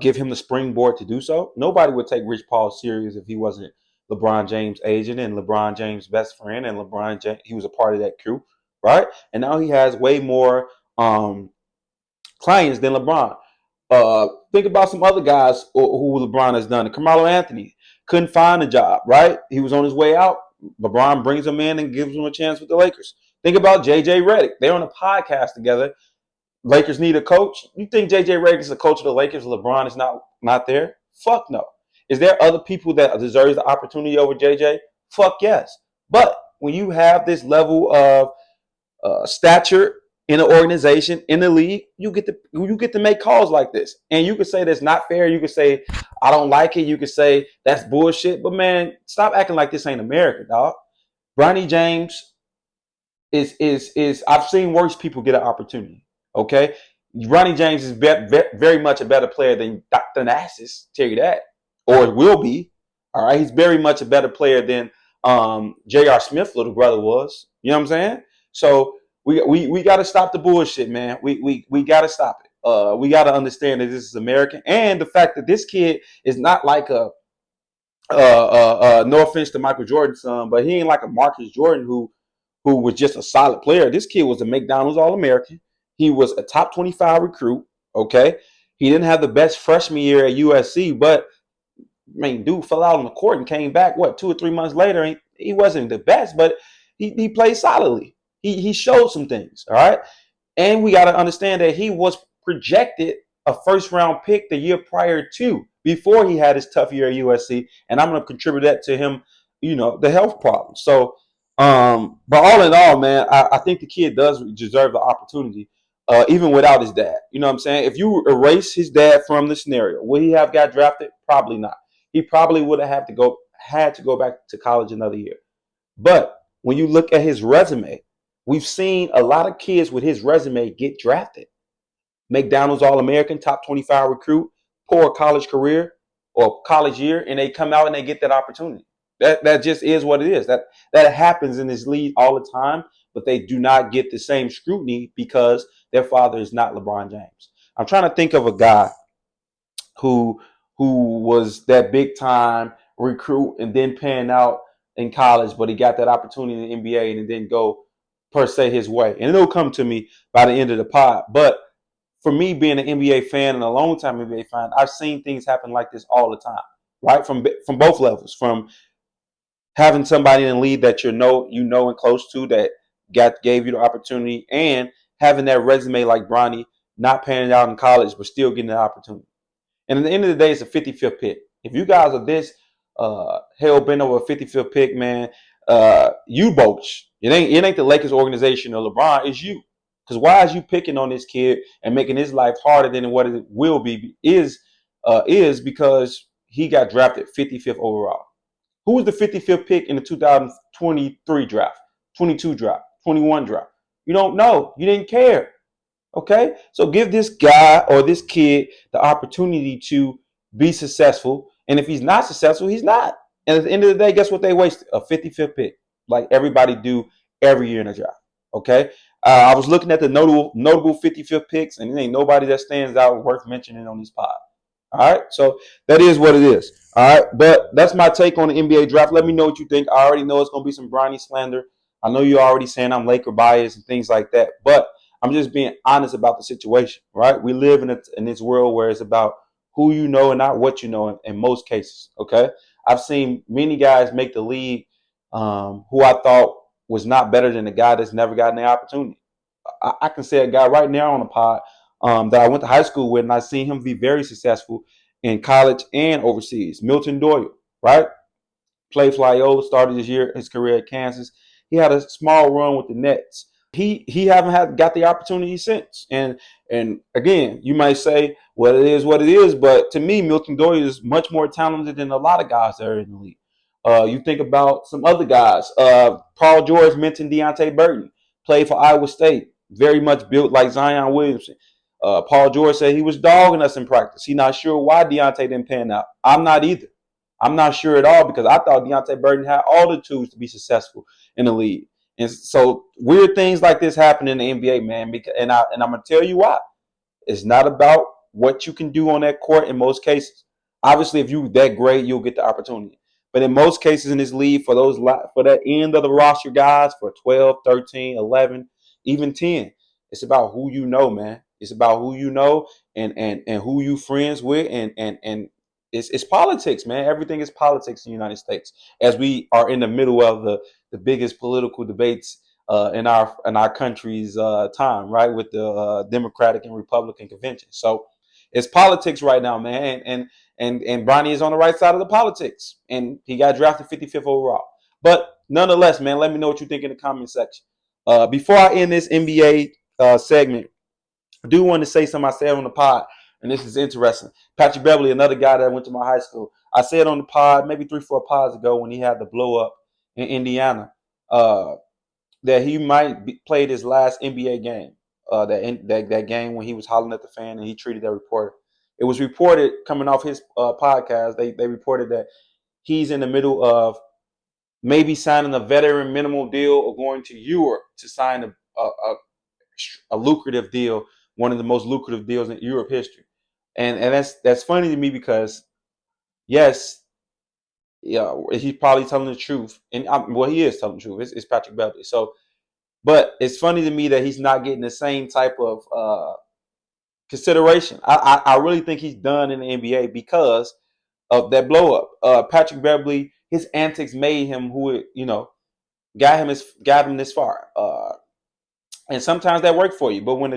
give him the springboard to do so? Nobody would take Rich Paul serious if he wasn't LeBron James' agent and LeBron James' best friend, and LeBron James, he was a part of that crew, right? And now he has way more clients than LeBron. Think about some other guys who LeBron has done. Carmelo Anthony couldn't find a job, right? He was on his way out. LeBron brings him in and gives him a chance with the Lakers. Think about JJ Redick. They're on a podcast together. Lakers need a coach. You think JJ Redick is the coach of the Lakers? LeBron is not there? Fuck no. Is there other people that deserve the opportunity over JJ? Fuck yes. But when you have this level of stature in an organization, in the league, you get to make calls like this. And you could say that's not fair. You could say, I don't like it. You could say that's bullshit. But man, stop acting like this ain't America, dog. Bronny James is I've seen worse people get an opportunity. Okay. Bronny James is very much a better player than Dr. Nassus, tell you that. Or will be. All right. He's very much a better player than J.R. Smith's little brother was. You know what I'm saying? So we got to stop the bullshit, man. We got to stop it. We got to understand that this is American, and the fact that this kid is not like a no offense to Michael Jordan's son, but he ain't like a Marcus Jordan who was just a solid player. This kid was a McDonald's All-American. He was a top 25 recruit. Okay, he didn't have the best freshman year at USC, but I mean, dude fell out on the court and came back. What 2 or 3 months later? He wasn't the best, but he played solidly. He showed some things. All right. And we got to understand that he was projected a first round pick the year prior to, before he had his tough year at USC. And I'm going to contribute that to him, the health problem. So, but all in all, man, I think the kid does deserve the opportunity, even without his dad. You know what I'm saying? If you erase his dad from the scenario, would he have got drafted? Probably not. He probably would have had to go back to college another year. But when you look at his resume, we've seen a lot of kids with his resume get drafted. McDonald's All-American, top 25 recruit, poor college career or college year, and they come out and they get that opportunity. That just is what it is. That happens in this league all the time, but they do not get the same scrutiny because their father is not LeBron James. I'm trying to think of a guy who was that big time recruit and then pan out in college, but he got that opportunity in the NBA and it didn't go per se his way. And it'll come to me by the end of the pod. But for me, being an NBA fan and a long time NBA fan, I've seen things happen like this all the time, right? From both levels, from having somebody in the league that you know and close to that gave you the opportunity, and having that resume like Bronny, not panning out in college but still getting the opportunity. And at the end of the day, it's a 55th pick. If you guys are this hell bent over a 55th pick, man, you bogus. It ain't the Lakers organization or LeBron. It's you. Because why is you picking on this kid and making his life harder than what it will be? Is because he got drafted 55th overall. Who was the 55th pick in the 2023 draft, 22 draft, 21 draft? You don't know. You didn't care. Okay, so give this guy or this kid the opportunity to be successful. And if he's not successful, he's not. And at the end of the day, guess what they wasted? A 55th pick, like everybody do every year in a draft. Okay, I was looking at the notable 55th picks, and there ain't nobody that stands out worth mentioning on this pod. All right, so that is what it is. All right, but that's my take on the NBA draft. Let me know what you think. I already know it's going to be some Bronny slander. I know you're already saying I'm Laker biased and things like that, but I'm just being honest about the situation, right? We live in this world where it's about who you know and not what you know in most cases, okay? I've seen many guys make the league who I thought was not better than the guy that's never gotten the opportunity. I can say a guy right now on the pod that I went to high school with, and I've seen him be very successful in college and overseas. Milton Doyle, right? Played for Loyola, started his career at Kansas. He had a small run with the Nets. He haven't got the opportunity since. And again, you might say, well, it is what it is, but to me, Milton Doyle is much more talented than a lot of guys that are in the league. You think about some other guys. Paul George mentioned Deontay Burton, played for Iowa State, very much built like Zion Williamson. Paul George said he was dogging us in practice. He's not sure why Deontay didn't pan out. I'm not either. I'm not sure at all because I thought Deontay Burton had all the tools to be successful in the league. And so weird things like this happen in the NBA, man. And I'm gonna tell you why. It's not about what you can do on that court in most cases. Obviously, if you're that great, you'll get the opportunity. But in most cases in this league, for that end of the roster guys, for 12, 13, 11, even 10, it's about who you know, man. It's about who you know and who you friends with and it's politics, man. Everything is politics in the United States as we are in the middle of the biggest political debates in our country's time, right, with the Democratic and Republican convention. So it's politics right now, man, and Bronny is on the right side of the politics, and he got drafted 55th overall. But nonetheless, man, let me know what you think in the comment section. Before I end this NBA segment, I do want to say something I said on the pod, and this is interesting. Patrick Beverly, another guy that went to my high school, I said on the pod maybe 3-4 pods ago when he had the blow up in Indiana. That he might played his last NBA game. That game when he was hollering at the fan and he treated that reporter. It was reported coming off his podcast. They reported that he's in the middle of maybe signing a veteran minimal deal or going to Europe to sign a lucrative deal, one of the most lucrative deals in Europe history. And that's funny to me because yes, yeah, he's probably telling the truth, and well, he is telling the truth. It's Patrick Beverly. So, but it's funny to me that he's not getting the same type of consideration. I really think he's done in the NBA because of that blow up. Patrick Beverly, his antics made him who got him this far. And sometimes that worked for you, but when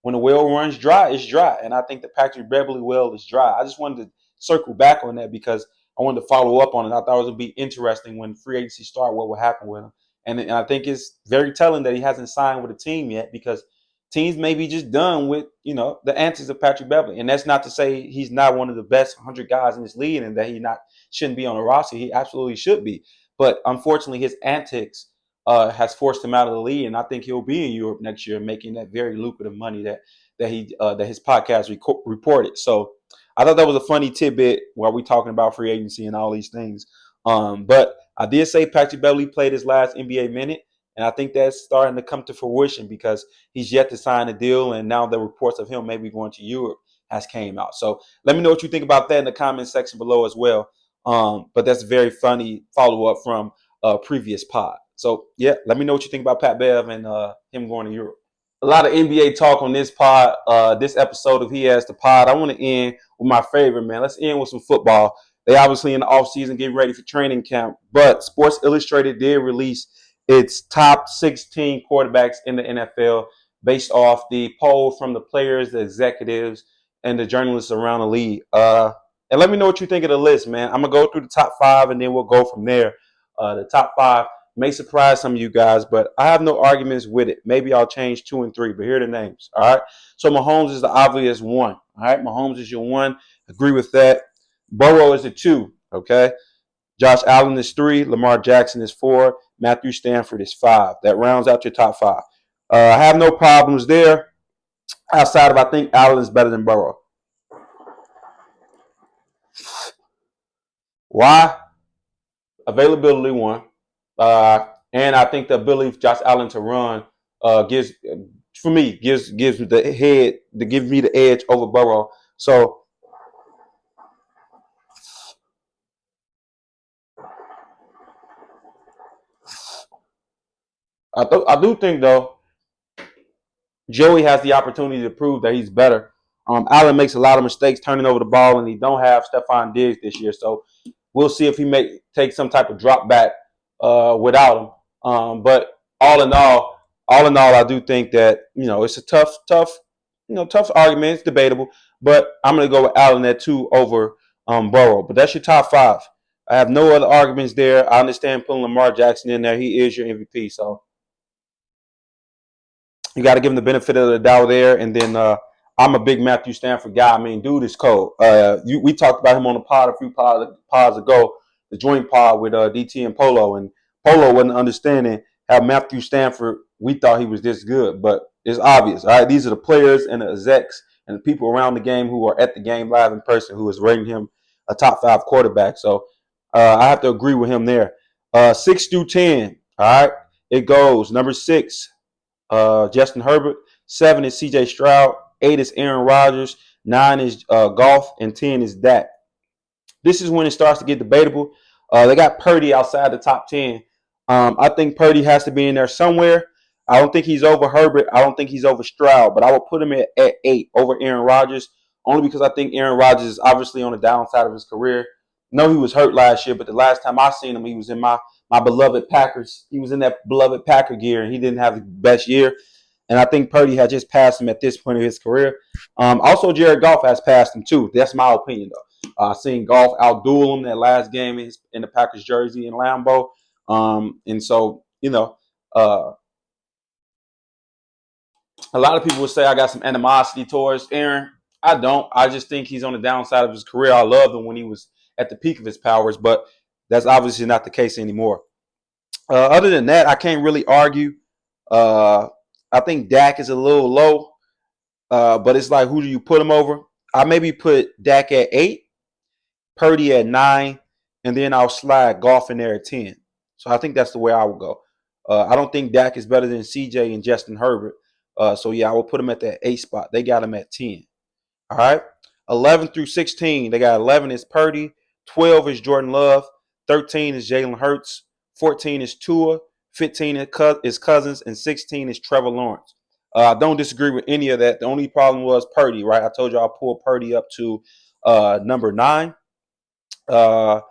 when the well runs dry, it's dry. And I think the Patrick Beverly well is dry. I just wanted to circle back on that because I wanted to follow up on it. I thought it would be interesting when free agency started, what would happen with him. And I think it's very telling that he hasn't signed with a team yet because teams may be just done with the antics of Patrick Beverly. And that's not to say he's not one of the best 100 guys in this league and that he not shouldn't be on the roster. He absolutely should be. But unfortunately, his antics has forced him out of the league, and I think he'll be in Europe next year, making that very lucrative money that his podcast reported. So I thought that was a funny tidbit while we talking about free agency and all these things. But I did say Patrick Beverly played his last NBA minute, and I think that's starting to come to fruition because he's yet to sign a deal, and now the reports of him maybe going to Europe has came out. So let me know what you think about that in the comment section below as well. But that's a very funny follow up from a previous pod. So yeah, let me know what you think about Pat Bev and him going to Europe. A lot of NBA talk on this pod, this episode of He Has the Pod. I want to end with my favorite, man. Let's end with some football. They obviously in the offseason getting ready for training camp, but Sports Illustrated did release its top 16 quarterbacks in the NFL based off the poll from the players, the executives, and the journalists around the league. And let me know what you think of the list, man. I'm going to go through the top 5, and then we'll go from there. The top 5 may surprise some of you guys, but I have no arguments with it. Maybe I'll change 2 and 3, but here are the names. All right. So Mahomes is the obvious 1. All right. Mahomes is your 1. Agree with that. Burrow is the 2. Okay. Josh Allen is 3. Lamar Jackson is 4. Matthew Stafford is 5. That rounds out your top 5. I have no problems there. Outside of I think Allen is better than Burrow. Why? Availability 1. And I think the ability of Josh Allen to run gives me the edge over Burrow. So I do think though Joey has the opportunity to prove that he's better. Allen makes a lot of mistakes turning over the ball, and he don't have Stephon Diggs this year. So we'll see if he may take some type of drop back without him. But all in all, I do think that it's a tough argument. It's debatable, but I'm going to go with Allen at 2 over Burrow. But that's your top 5. I have no other arguments there. I understand putting Lamar Jackson in there. He is your MVP, so you got to give him the benefit of the doubt there. And then I'm a big Matthew Stafford guy. I mean, dude is cold. We talked about him on the pod a few pods ago, the joint pod with DT and Polo, and Polo wasn't understanding how Matthew Stafford, we thought he was this good, but it's obvious. All right, these are the players and the execs and the people around the game who are at the game live in person who is rating him a top 5 quarterback. So I have to agree with him there. 6 through 10. All right, it goes number 6. Justin Herbert. 7 is C.J. Stroud. 8 is Aaron Rodgers. 9 is Goff, and 10 is Dak. This is when it starts to get debatable. They got Purdy outside the top 10. I think Purdy has to be in there somewhere. I don't think he's over Herbert. I don't think he's over Stroud, but I would put him at 8 over Aaron Rodgers, only because I think Aaron Rodgers is obviously on the downside of his career. No, he was hurt last year, but the last time I seen him, he was in my beloved Packers. He was in that beloved Packer gear, and he didn't have the best year. And I think Purdy had just passed him at this point of his career. Also, Jared Goff has passed him too. That's my opinion, though. I seen Goff outduel him that last game in the Packers jersey in Lambeau. And so, a lot of people would say I got some animosity towards Aaron. I don't. I just think he's on the downside of his career. I loved him when he was at the peak of his powers, but that's obviously not the case anymore. Other than that, I can't really argue. I think Dak is a little low, but it's like, who do you put him over? I maybe put Dak at 8, Purdy at 9, and then I'll slide Goff in there at 10. So I think that's the way I would go. I don't think Dak is better than CJ and Justin Herbert. So yeah, I will put him at that 8 spot. They got him at 10. All right. 11 through 16, they got 11 is Purdy, 12 is Jordan Love, 13 is Jalen Hurts, 14 is Tua, 15 is Cousins, and 16 is Trevor Lawrence. I don't disagree with any of that. The only problem was Purdy, right? I told you I'll pull Purdy up to number 9. Uh,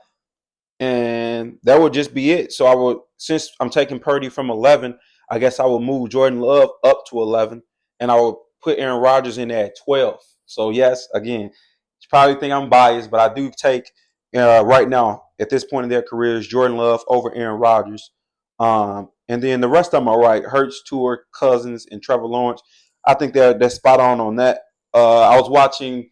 and that would just be it. So I would, since I'm taking Purdy from 11, I guess I will move Jordan Love up to 11, and I will put Aaron Rodgers in there at 12. So yes, again, you probably think I'm biased, but I do take right now at this point in their careers Jordan Love over Aaron Rodgers, and then the rest of them are right: Hurts, Tua, Cousins, and Trevor Lawrence. I think they're spot on that. I was watching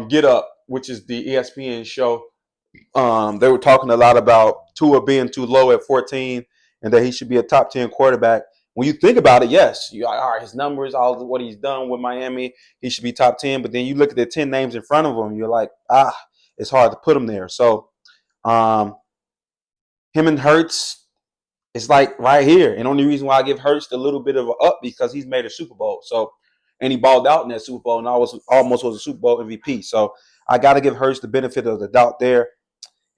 Get Up, which is the ESPN show. They were talking a lot about Tua being too low at 14 and that he should be a top 10 quarterback. When you think about it, yes, you all right, his numbers, all what he's done with Miami, he should be top 10. But then you look at the 10 names in front of him, you're like, it's hard to put him there. So um, him and Hurts, it's like right here. And the only reason why I give Hurts a little bit of an up because he's made a Super Bowl. So, and he balled out in that Super Bowl and almost was a Super Bowl MVP. So I got to give Hurts the benefit of the doubt there.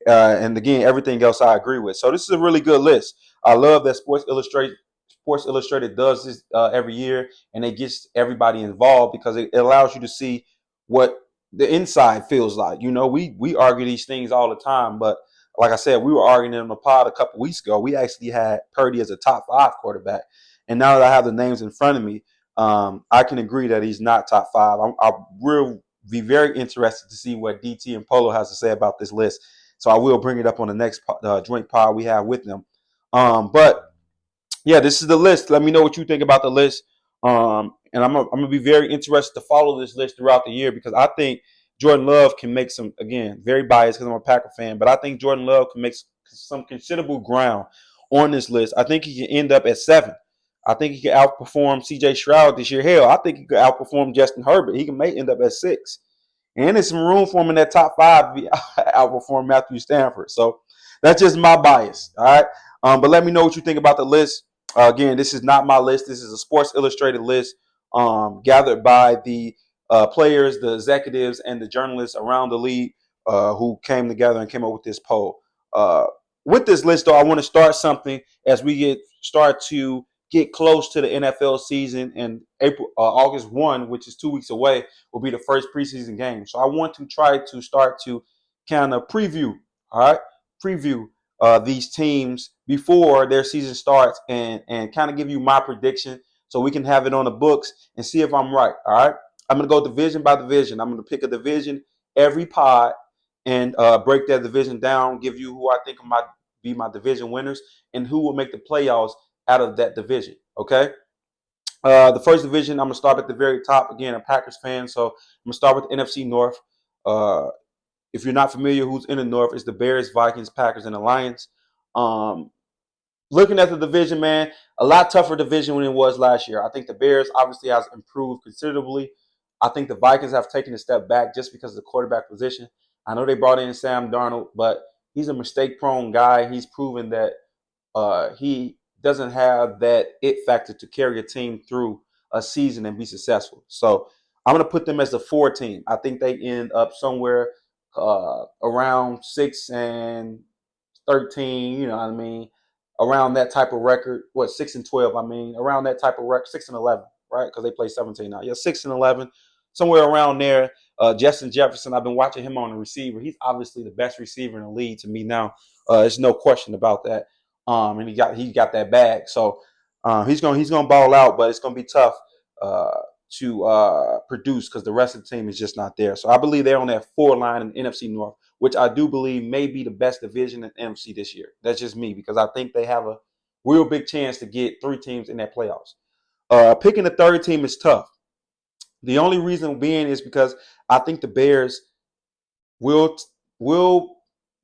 And again, everything else I agree with. So this is a really good list. I love that Sports Illustrated does this every year, and it gets everybody involved because it allows you to see what the inside feels like. You know, we argue these things all the time, but like I said, we were arguing in the pod a couple weeks ago. We actually had Purdy as a top 5 quarterback, and now that I have the names in front of me, I can agree that he's not top 5. I will be very interested to see what DT and Polo has to say about this list. So I will bring it up on the next joint pod we have with them. But yeah, this is the list. Let me know what you think about the list. And I'm gonna be very interested to follow this list throughout the year because I think Jordan Love can make some, again, very biased because I'm a Packer fan, but I think Jordan Love can make some considerable ground on this list. I think he can end up at 7. I think he can outperform CJ Stroud this year. Hell, I think he could outperform Justin Herbert. He may end up at 6. And there's some room for him in that top 5 to outperform Matthew Stafford. So that's just my bias. All right. But let me know what you think about the list. Again, this is not my list. This is a Sports Illustrated list gathered by the players, the executives, and the journalists around the league who came together and came up with this poll. With this list, though, I want to start something as we start to get close to the NFL season, and August 1, which is 2 weeks away, will be the first preseason game. So I want to try to start to kind of preview, all right, preview these teams before their season starts and kind of give you my prediction so we can have it on the books and see if I'm right, all right? I'm going to go division by division. I'm going to pick a division every pod and break that division down, give you who I think might be my division winners and who will make the playoffs out of that division, okay? The first division, I'm going to start at the very top. Again, a Packers fan, so I'm going to start with the NFC North. If you're not familiar who's in the North, it's the Bears, Vikings, Packers, and the Lions. Looking at the division, man, a lot tougher division than it was last year. I think the Bears obviously has improved considerably. I think the Vikings have taken a step back just because of the quarterback position. I know they brought in Sam Darnold, but he's a mistake-prone guy. He's proven that he doesn't have that it factor to carry a team through a season and be successful. So I'm going to put them as the 4 team. I think they end up somewhere around 6-13, you know what I mean? Around that type of record. 6-12? I mean, around that type of record, 6-11, right? Because they play 17 now. Yeah, 6-11, somewhere around there. Justin Jefferson, I've been watching him on the receiver. He's obviously the best receiver in the league to me now. There's no question about that. And he got that bag. So he's gonna ball out, but it's gonna be tough to produce because the rest of the team is just not there. So I believe they're on that 4 line in NFC North, which I do believe may be the best division in NFC this year. That's just me because I think they have a real big chance to get 3 teams in that playoffs. Picking the third team is tough. The only reason being is because I think the Bears will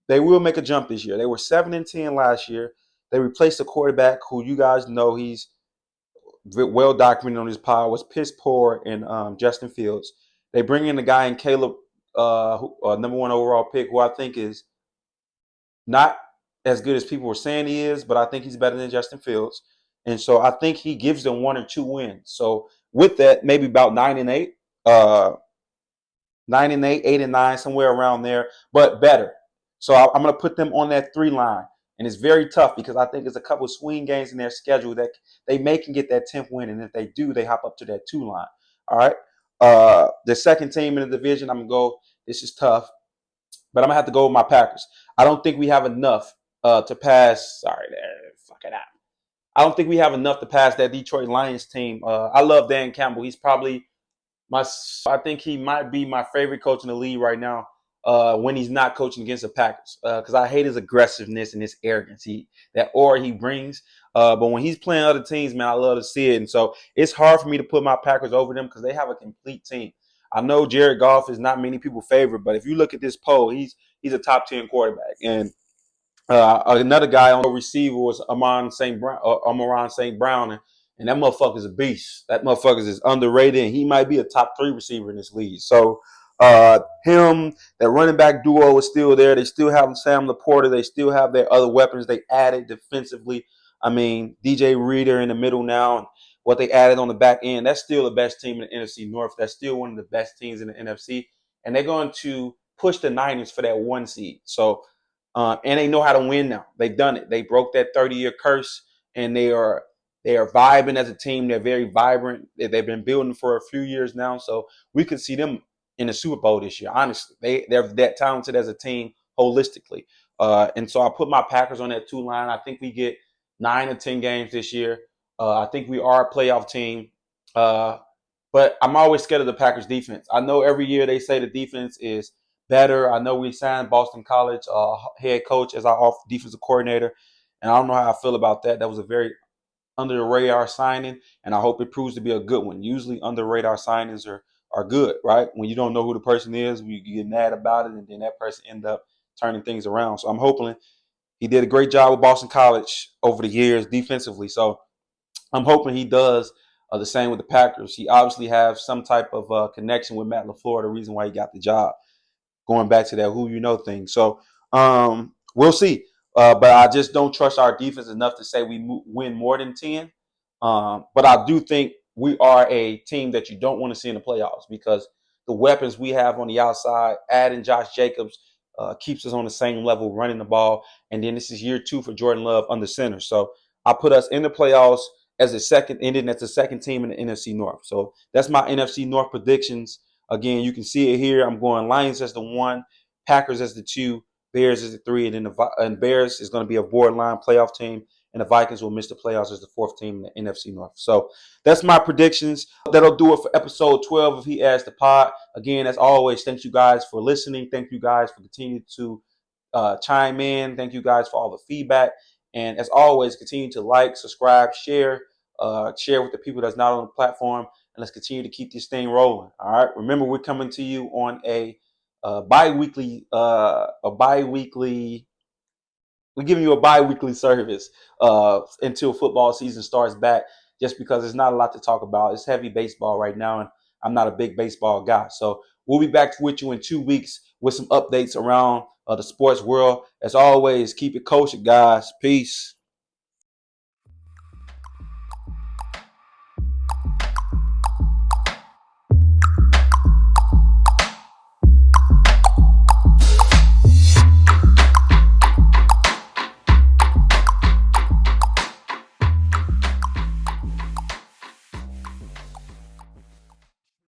make a jump this year. They were 7-10 last year. They replaced a quarterback who you guys know he's well documented on his pod was piss poor in Justin Fields. They bring in the guy in Caleb, number 1 overall pick, who I think is Not as good as people were saying he is, but I think he's better than Justin Fields. And so I think he gives them 1 or 2 wins. So with that, maybe about 9-8, 9-8, 8-9, somewhere around there, but better. So I'm going to put them on that 3 line. And it's very tough because I think there's a couple of swing games in their schedule that they may can get that 10th win. And if they do, they hop up to that 2 line. All right. The second team in the division, I'm going to go, this is tough, but I'm going to have to go with my Packers. I don't think we have enough to pass. Sorry, fuck it out. I don't think we have enough to pass that Detroit Lions team. I love Dan Campbell. He's probably I think he might be my favorite coach in the league right now when he's not coaching against the Packers because I hate his aggressiveness and his arrogance. That aura he brings. But when he's playing other teams, man, I love to see it. And so it's hard for me to put my Packers over them because they have a complete team. I know Jared Goff is not many people's favorite, but if you look at this poll, he's a top 10 quarterback. And another guy on the receiver was Amon St. Brown, and that motherfucker's a beast. That motherfucker is underrated, and he might be a top 3 receiver in this league. So him, that running back duo is still there. They still have Sam Laporta. They still have their other weapons they added defensively. I mean, DJ Reader in the middle now, and what they added on the back end, that's still the best team in the NFC North. That's still one of the best teams in the NFC, and they're going to push the Niners for that 1 seed. So and they know how to win now. They've done it. They broke that 30-year curse, and they are vibing as a team. They're very vibrant. They've been building for a few years now, so we could see them in the Super Bowl this year. Honestly, they're that talented as a team holistically, and so I put my Packers on that 2 line. I think we get 9 or 10 games this year. I think we are a playoff team, but I'm always scared of the Packers defense. I know every year they say the defense is better. I know we signed Boston College head coach as our defensive coordinator, and I don't know how I feel about that. That was a very under the radar signing, and I hope it proves to be a good one. Usually, under radar signings are good, right? When you don't know who the person is, you get mad about it, and then that person end up turning things around. So I'm hoping he did a great job with Boston College over the years defensively. So I'm hoping he does the same with the Packers. He obviously has some type of connection with Matt LaFleur, the reason why he got the job, going back to that who you know thing. So we'll see. But I just don't trust our defense enough to say we win more than 10. But I do think we are a team that you don't want to see in the playoffs because the weapons we have on the outside, adding Josh Jacobs, keeps us on the same level running the ball. And then this is year 2 for Jordan Love under center. So I put us in the playoffs as a second, ending as the second team in the NFC North. So that's my NFC North predictions. Again, you can see it here. I'm going Lions as the 1, Packers as the 2, Bears as the 3, and then Bears is going to be a borderline playoff team, and the Vikings will miss the playoffs as the 4th team in the NFC North. So that's my predictions. That'll do it for episode 12 of He Asked the Pod. Again, as always, thank you guys for listening. Thank you guys for continuing to chime in. Thank you guys for all the feedback. And as always, continue to like, subscribe, share with the people that's not on the platform, and let's continue to keep this thing rolling. All right. Remember, we're coming to you on a bi-weekly. We're giving you a bi-weekly service until football season starts back. Just because there's not a lot to talk about. It's heavy baseball right now, and I'm not a big baseball guy. So we'll be back with you in 2 weeks with some updates around the sports world. As always, keep it kosher, guys. Peace.